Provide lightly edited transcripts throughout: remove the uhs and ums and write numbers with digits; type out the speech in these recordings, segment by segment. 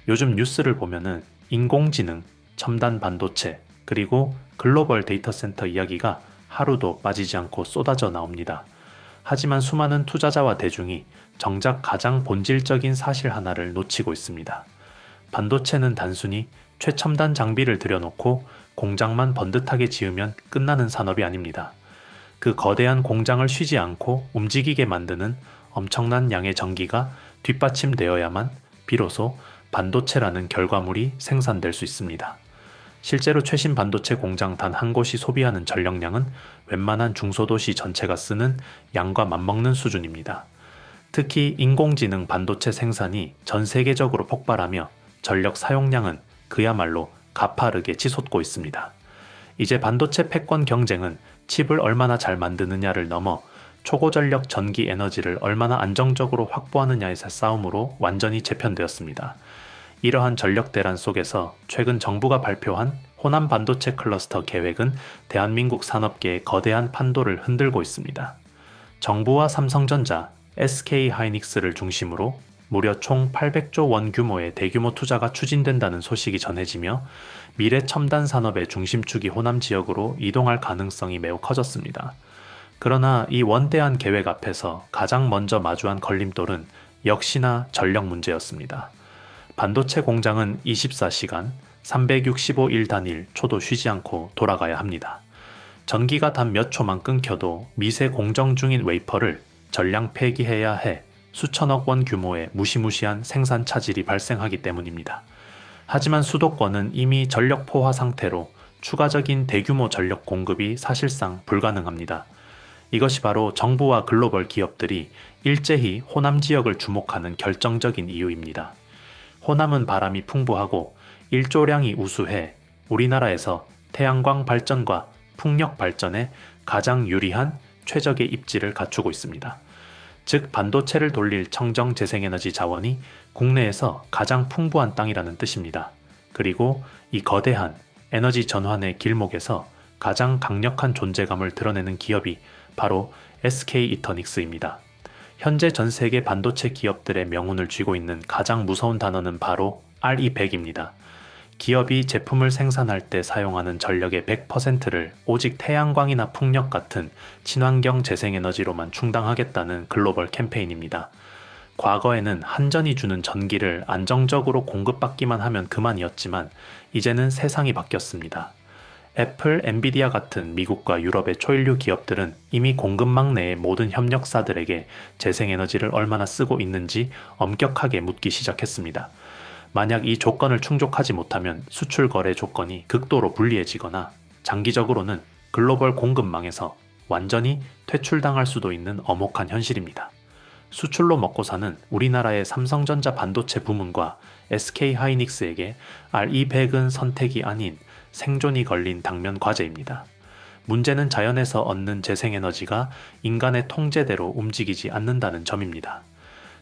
요즘 뉴스를 보면은 인공지능, 첨단 반도체, 그리고 글로벌 데이터 센터 이야기가 하루도 빠지지 않고 쏟아져 나옵니다. 하지만 수많은 투자자와 대중이 정작 가장 본질적인 사실 하나를 놓치고 있습니다. 반도체는 단순히 최첨단 장비를 들여놓고 공장만 번듯하게 지으면 끝나는 산업이 아닙니다. 그 거대한 공장을 쉬지 않고 움직이게 만드는 엄청난 양의 전기가 뒷받침되어야만 비로소 반도체라는 결과물이 생산될 수 있습니다. 실제로 최신 반도체 공장 단 한 곳이 소비하는 전력량은 웬만한 중소도시 전체가 쓰는 양과 맞먹는 수준입니다. 특히 인공지능 반도체 생산이 전 세계적으로 폭발하며 전력 사용량은 그야말로 가파르게 치솟고 있습니다. 이제 반도체 패권 경쟁은 칩을 얼마나 잘 만드느냐를 넘어 초고전력 전기 에너지를 얼마나 안정적으로 확보하느냐의 싸움으로 완전히 재편되었습니다. 이러한 전력 대란 속에서 최근 정부가 발표한 호남 반도체 클러스터 계획은 대한민국 산업계의 거대한 판도를 흔들고 있습니다. 정부와 삼성전자, SK하이닉스를 중심으로 무려 총 800조 원 규모의 대규모 투자가 추진된다는 소식이 전해지며 미래 첨단 산업의 중심축이 호남 지역으로 이동할 가능성이 매우 커졌습니다. 그러나 이 원대한 계획 앞에서 가장 먼저 마주한 걸림돌은 역시나 전력 문제였습니다. 반도체 공장은 24시간, 365일 단일 초도 쉬지 않고 돌아가야 합니다. 전기가 단 몇 초만 끊겨도 미세 공정 중인 웨이퍼를 전량 폐기해야 해 수천억 원 규모의 무시무시한 생산 차질이 발생하기 때문입니다. 하지만 수도권은 이미 전력 포화 상태로 추가적인 대규모 전력 공급이 사실상 불가능합니다. 이것이 바로 정부와 글로벌 기업들이 일제히 호남 지역을 주목하는 결정적인 이유입니다. 호남은 바람이 풍부하고 일조량이 우수해 우리나라에서 태양광 발전과 풍력 발전에 가장 유리한 최적의 입지를 갖추고 있습니다. 즉 반도체를 돌릴 청정 재생에너지 자원이 국내에서 가장 풍부한 땅이라는 뜻입니다. 그리고 이 거대한 에너지 전환의 길목에서 가장 강력한 존재감을 드러내는 기업이 바로 SK이터닉스입니다. 현재 전 세계 반도체 기업들의 명운을 쥐고 있는 가장 무서운 단어는 바로 RE100입니다. 기업이 제품을 생산할 때 사용하는 전력의 100%를 오직 태양광이나 풍력 같은 친환경 재생에너지로만 충당하겠다는 글로벌 캠페인입니다. 과거에는 한전이 주는 전기를 안정적으로 공급받기만 하면 그만이었지만 이제는 세상이 바뀌었습니다. 애플, 엔비디아 같은 미국과 유럽의 초일류 기업들은 이미 공급망 내의 모든 협력사들에게 재생에너지를 얼마나 쓰고 있는지 엄격하게 묻기 시작했습니다. 만약 이 조건을 충족하지 못하면 수출 거래 조건이 극도로 불리해지거나 장기적으로는 글로벌 공급망에서 완전히 퇴출당할 수도 있는 엄혹한 현실입니다. 수출로 먹고 사는 우리나라의 삼성전자 반도체 부문과 SK하이닉스에게 RE100은 선택이 아닌 생존이 걸린 당면 과제입니다. 문제는 자연에서 얻는 재생에너지가 인간의 통제대로 움직이지 않는다는 점입니다.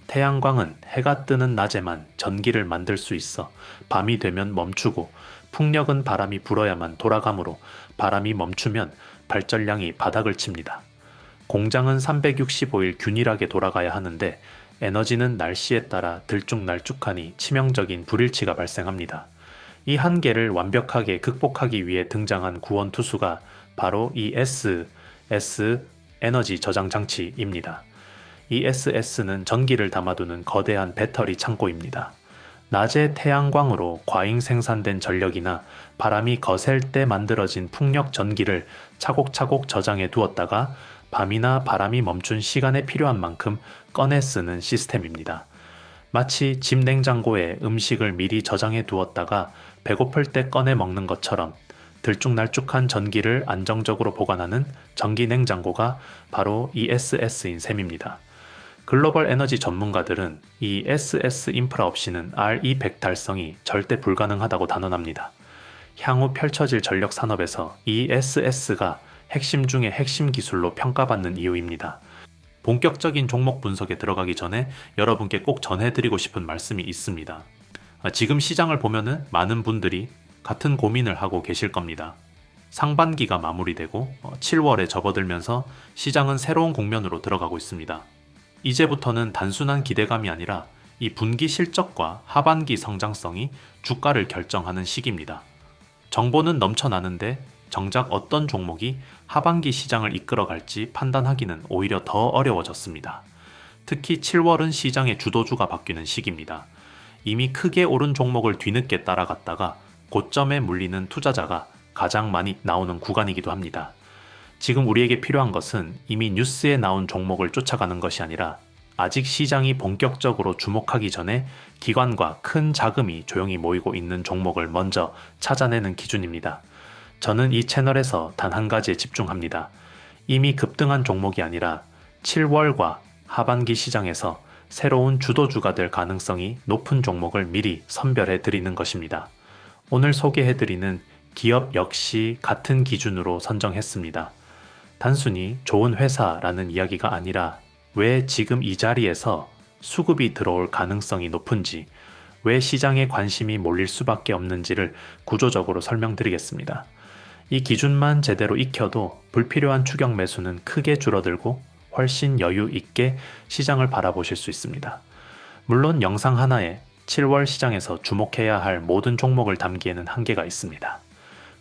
태양광은 해가 뜨는 낮에만 전기를 만들 수 있어 밤이 되면 멈추고 풍력은 바람이 불어야만 돌아가므로 바람이 멈추면 발전량이 바닥을 칩니다. 공장은 365일 균일하게 돌아가야 하는데 에너지는 날씨에 따라 들쭉날쭉하니 치명적인 불일치가 발생합니다. 이 한계를 완벽하게 극복하기 위해 등장한 구원투수가 바로 이 SS 에너지 저장 장치입니다. 이 SS는 전기를 담아두는 거대한 배터리 창고입니다. 낮에 태양광으로 과잉 생산된 전력이나 바람이 거셀 때 만들어진 풍력 전기를 차곡차곡 저장해 두었다가 밤이나 바람이 멈춘 시간에 필요한 만큼 꺼내 쓰는 시스템입니다. 마치 집 냉장고에 음식을 미리 저장해 두었다가 배고플 때 꺼내 먹는 것처럼 들쭉날쭉한 전기를 안정적으로 보관하는 전기 냉장고가 바로 이 SS인 셈입니다. 글로벌 에너지 전문가들은 이 SS 인프라 없이는 RE100 달성이 절대 불가능하다고 단언합니다. 향후 펼쳐질 전력 산업에서 이 SS가 핵심 중의 핵심 기술로 평가받는 이유입니다. 본격적인 종목 분석에 들어가기 전에 여러분께 꼭 전해드리고 싶은 말씀이 있습니다. 지금 시장을 보면은 많은 분들이 같은 고민을 하고 계실 겁니다. 상반기가 마무리되고 7월에 접어들면서 시장은 새로운 국면으로 들어가고 있습니다. 이제부터는 단순한 기대감이 아니라 이 분기 실적과 하반기 성장성이 주가를 결정하는 시기입니다. 정보는 넘쳐나는데 정작 어떤 종목이 하반기 시장을 이끌어갈지 판단하기는 오히려 더 어려워졌습니다. 특히 7월은 시장의 주도주가 바뀌는 시기입니다. 이미 크게 오른 종목을 뒤늦게 따라갔다가 고점에 물리는 투자자가 가장 많이 나오는 구간이기도 합니다. 지금 우리에게 필요한 것은 이미 뉴스에 나온 종목을 쫓아가는 것이 아니라 아직 시장이 본격적으로 주목하기 전에 기관과 큰 자금이 조용히 모이고 있는 종목을 먼저 찾아내는 기준입니다. 저는 이 채널에서 단 한 가지에 집중합니다. 이미 급등한 종목이 아니라 7월과 하반기 시장에서 새로운 주도주가 될 가능성이 높은 종목을 미리 선별해 드리는 것입니다. 오늘 소개해 드리는 기업 역시 같은 기준으로 선정했습니다. 단순히 좋은 회사라는 이야기가 아니라 왜 지금 이 자리에서 수급이 들어올 가능성이 높은지, 왜 시장에 관심이 몰릴 수밖에 없는지를 구조적으로 설명드리겠습니다. 이 기준만 제대로 익혀도 불필요한 추격 매수는 크게 줄어들고 훨씬 여유 있게 시장을 바라보실 수 있습니다. 물론 영상 하나에 7월 시장에서 주목해야 할 모든 종목을 담기에는 한계가 있습니다.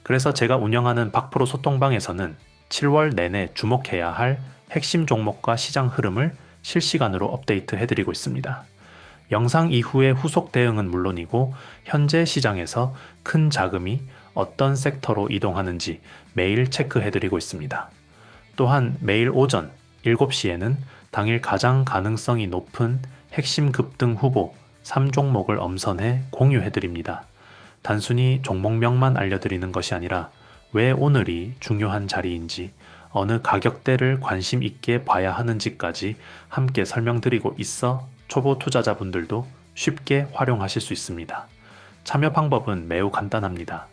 그래서 제가 운영하는 박프로 소통방에서는 7월 내내 주목해야 할 핵심 종목과 시장 흐름을 실시간으로 업데이트 해드리고 있습니다. 영상 이후의 후속 대응은 물론이고 현재 시장에서 큰 자금이 어떤 섹터로 이동하는지 매일 체크해드리고 있습니다. 또한 매일 오전 7시에는 당일 가장 가능성이 높은 핵심 급등 후보 3종목을 엄선해 공유해드립니다. 단순히 종목명만 알려드리는 것이 아니라 왜 오늘이 중요한 자리인지, 어느 가격대를 관심 있게 봐야 하는지까지 함께 설명드리고 있어 초보 투자자분들도 쉽게 활용하실 수 있습니다. 참여 방법은 매우 간단합니다.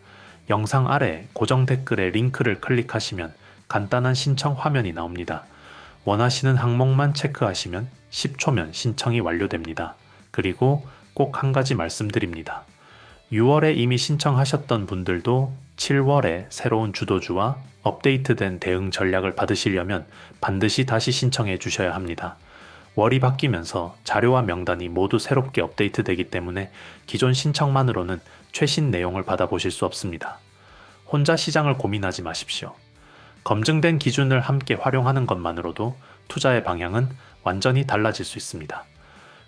영상 아래 고정 댓글에 링크를 클릭하시면 간단한 신청 화면이 나옵니다. 원하시는 항목만 체크하시면 10초면 신청이 완료됩니다. 그리고 꼭 한 가지 말씀드립니다. 6월에 이미 신청하셨던 분들도 7월에 새로운 주도주와 업데이트된 대응 전략을 받으시려면 반드시 다시 신청해 주셔야 합니다. 월이 바뀌면서 자료와 명단이 모두 새롭게 업데이트되기 때문에 기존 신청만으로는 최신 내용을 받아보실 수 없습니다. 혼자 시장을 고민하지 마십시오. 검증된 기준을 함께 활용하는 것만으로도 투자의 방향은 완전히 달라질 수 있습니다.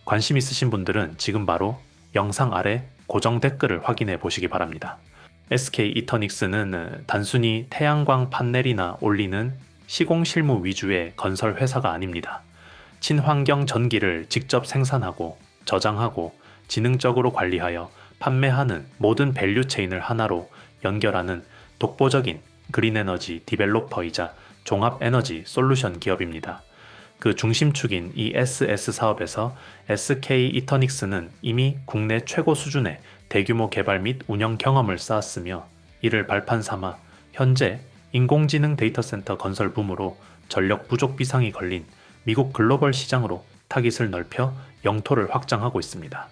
관심 있으신 분들은 지금 바로 영상 아래 고정 댓글을 확인해 보시기 바랍니다. SK 이터닉스는 단순히 태양광 판넬이나 올리는 시공 실무 위주의 건설 회사가 아닙니다. 친환경 전기를 직접 생산하고 저장하고 지능적으로 관리하여 판매하는 모든 밸류체인을 하나로 연결하는 독보적인 그린에너지 디벨로퍼이자 종합에너지 솔루션 기업입니다. 그 중심축인 ESS 사업에서 SK 이터닉스는 이미 국내 최고 수준의 대규모 개발 및 운영 경험을 쌓았으며 이를 발판 삼아 현재 인공지능 데이터 센터 건설 붐으로 전력 부족 비상이 걸린 미국 글로벌 시장으로 타깃을 넓혀 영토를 확장하고 있습니다.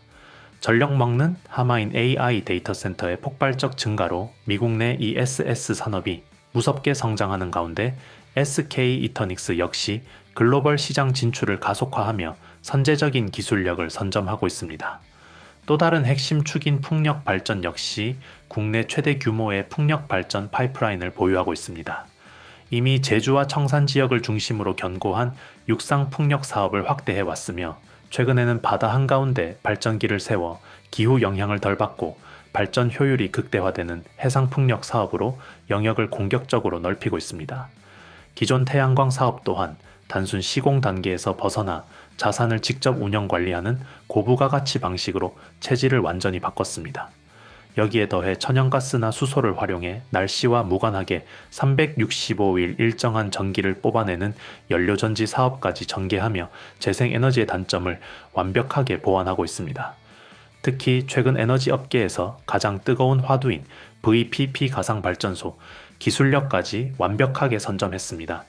전력 먹는 하마인 AI 데이터 센터의 폭발적 증가로 미국 내 ESS 산업이 무섭게 성장하는 가운데 SK 이터닉스 역시 글로벌 시장 진출을 가속화하며 선제적인 기술력을 선점하고 있습니다. 또 다른 핵심 축인 풍력 발전 역시 국내 최대 규모의 풍력 발전 파이프라인을 보유하고 있습니다. 이미 제주와 청산 지역을 중심으로 견고한 육상 풍력 사업을 확대해 왔으며 최근에는 바다 한가운데 발전기를 세워 기후 영향을 덜 받고 발전 효율이 극대화되는 해상 풍력 사업으로 영역을 공격적으로 넓히고 있습니다. 기존 태양광 사업 또한 단순 시공 단계에서 벗어나 자산을 직접 운영 관리하는 고부가 가치 방식으로 체질을 완전히 바꿨습니다. 여기에 더해 천연가스나 수소를 활용해 날씨와 무관하게 365일 일정한 전기를 뽑아내는 연료전지 사업까지 전개하며 재생에너지의 단점을 완벽하게 보완하고 있습니다. 특히 최근 에너지 업계에서 가장 뜨거운 화두인 VPP 가상발전소 기술력까지 완벽하게 선점했습니다.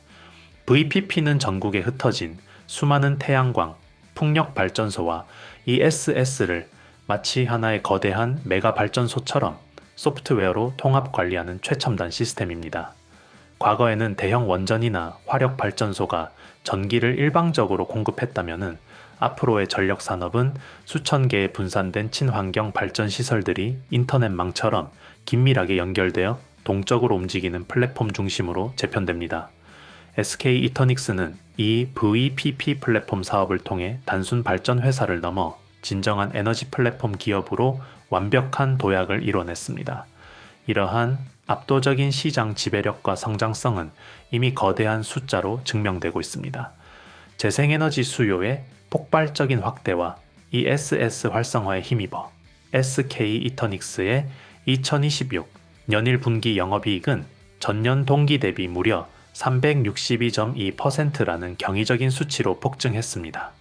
VPP는 전국에 흩어진 수많은 태양광, 풍력 발전소와 ESS를 마치 하나의 거대한 메가 발전소처럼 소프트웨어로 통합 관리하는 최첨단 시스템입니다. 과거에는 대형 원전이나 화력 발전소가 전기를 일방적으로 공급했다면 앞으로의 전력 산업은 수천 개의 분산된 친환경 발전 시설들이 인터넷망처럼 긴밀하게 연결되어 동적으로 움직이는 플랫폼 중심으로 재편됩니다. SK 이터닉스는 이 VPP 플랫폼 사업을 통해 단순 발전 회사를 넘어 진정한 에너지 플랫폼 기업으로 완벽한 도약을 이뤄냈습니다. 이러한 압도적인 시장 지배력과 성장성은 이미 거대한 숫자로 증명되고 있습니다. 재생에너지 수요의 폭발적인 확대와 ESS 활성화에 힘입어 SK 이터닉스의 2026 연일 분기 영업이익은 전년 동기 대비 무려 362.2%라는 경이적인 수치로 폭증했습니다.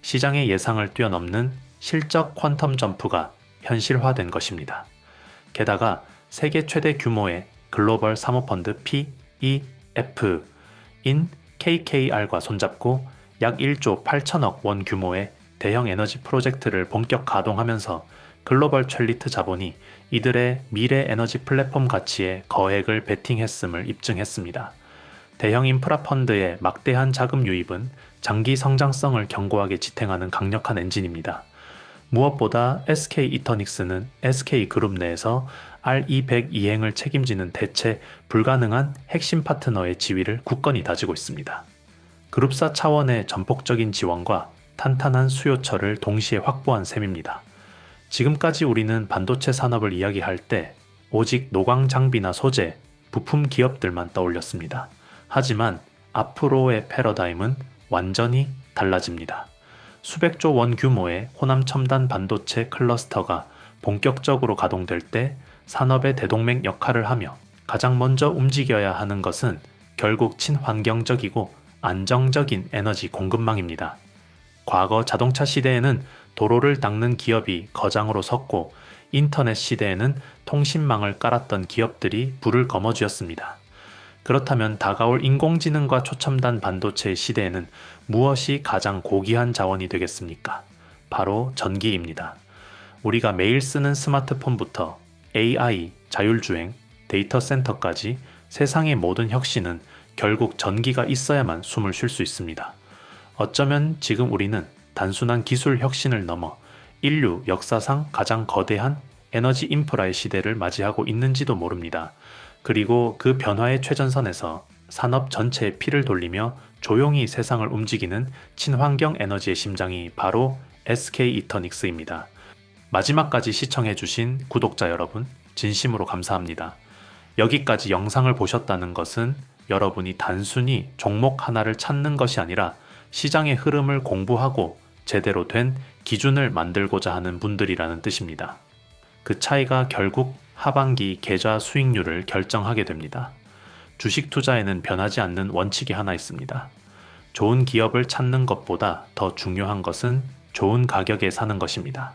시장의 예상을 뛰어넘는 실적 퀀텀 점프가 현실화된 것입니다. 게다가 세계 최대 규모의 글로벌 사모펀드 PEF인 KKR과 손잡고 약 1조 8천억 원 규모의 대형 에너지 프로젝트를 본격 가동하면서 글로벌 첼리트 자본이 이들의 미래 에너지 플랫폼 가치에 거액을 베팅했음을 입증했습니다. 대형 인프라 펀드의 막대한 자금 유입은 장기 성장성을 견고하게 지탱하는 강력한 엔진입니다. 무엇보다 SK 이터닉스는 SK그룹 내에서 RE100 이행을 책임지는 대체 불가능한 핵심 파트너의 지위를 굳건히 다지고 있습니다. 그룹사 차원의 전폭적인 지원과 탄탄한 수요처를 동시에 확보한 셈입니다. 지금까지 우리는 반도체 산업을 이야기할 때 오직 노광 장비나 소재, 부품 기업들만 떠올렸습니다. 하지만 앞으로의 패러다임은 완전히 달라집니다. 수백조 원 규모의 호남 첨단 반도체 클러스터가 본격적으로 가동될 때 산업의 대동맥 역할을 하며 가장 먼저 움직여야 하는 것은 결국 친환경적이고 안정적인 에너지 공급망입니다. 과거 자동차 시대에는 도로를 닦는 기업이 거장으로 섰고 인터넷 시대에는 통신망을 깔았던 기업들이 불을 거머쥐었습니다. 그렇다면 다가올 인공지능과 초첨단 반도체의 시대에는 무엇이 가장 고귀한 자원이 되겠습니까? 바로 전기입니다. 우리가 매일 쓰는 스마트폰부터 AI, 자율주행, 데이터 센터까지 세상의 모든 혁신은 결국 전기가 있어야만 숨을 쉴 수 있습니다. 어쩌면 지금 우리는 단순한 기술 혁신을 넘어 인류 역사상 가장 거대한 에너지 인프라의 시대를 맞이하고 있는지도 모릅니다. 그리고 그 변화의 최전선에서 산업 전체에 피를 돌리며 조용히 세상을 움직이는 친환경 에너지의 심장이 바로 SK 이터닉스입니다. 마지막까지 시청해주신 구독자 여러분, 진심으로 감사합니다. 여기까지 영상을 보셨다는 것은 여러분이 단순히 종목 하나를 찾는 것이 아니라 시장의 흐름을 공부하고 제대로 된 기준을 만들고자 하는 분들이라는 뜻입니다. 그 차이가 결국 하반기 계좌 수익률을 결정하게 됩니다. 주식 투자에는 변하지 않는 원칙이 하나 있습니다. 좋은 기업을 찾는 것보다 더 중요한 것은 좋은 가격에 사는 것입니다.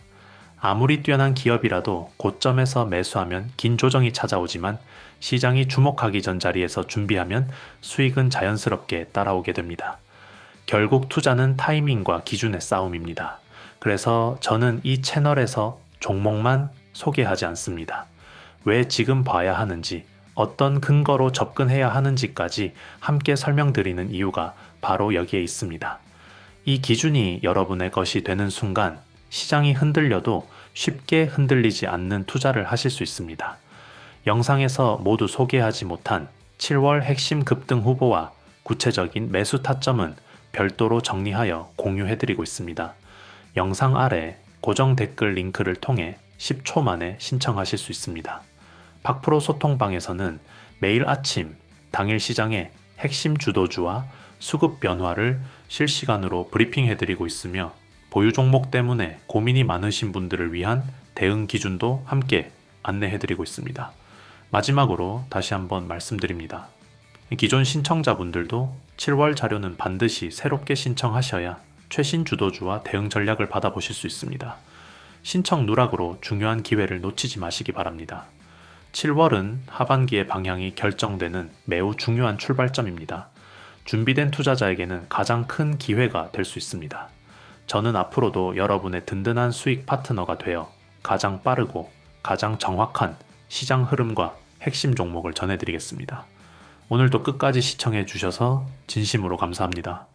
아무리 뛰어난 기업이라도 고점에서 매수하면 긴 조정이 찾아오지만 시장이 주목하기 전 자리에서 준비하면 수익은 자연스럽게 따라오게 됩니다. 결국 투자는 타이밍과 기준의 싸움입니다. 그래서 저는 이 채널에서 종목만 소개하지 않습니다. 왜 지금 봐야 하는지, 어떤 근거로 접근해야 하는지까지 함께 설명드리는 이유가 바로 여기에 있습니다. 이 기준이 여러분의 것이 되는 순간 시장이 흔들려도 쉽게 흔들리지 않는 투자를 하실 수 있습니다. 영상에서 모두 소개하지 못한 7월 핵심 급등 후보와 구체적인 매수 타점은 별도로 정리하여 공유해드리고 있습니다. 영상 아래 고정 댓글 링크를 통해 10초 만에 신청하실 수 있습니다. 박프로 소통방에서는 매일 아침 당일 시장의 핵심 주도주와 수급 변화를 실시간으로 브리핑해드리고 있으며 보유 종목 때문에 고민이 많으신 분들을 위한 대응 기준도 함께 안내해드리고 있습니다. 마지막으로 다시 한번 말씀드립니다. 기존 신청자분들도 7월 자료는 반드시 새롭게 신청하셔야 최신 주도주와 대응 전략을 받아보실 수 있습니다. 신청 누락으로 중요한 기회를 놓치지 마시기 바랍니다. 7월은 하반기의 방향이 결정되는 매우 중요한 출발점입니다. 준비된 투자자에게는 가장 큰 기회가 될 수 있습니다. 저는 앞으로도 여러분의 든든한 수익 파트너가 되어 가장 빠르고 가장 정확한 시장 흐름과 핵심 종목을 전해드리겠습니다. 오늘도 끝까지 시청해 주셔서 진심으로 감사합니다.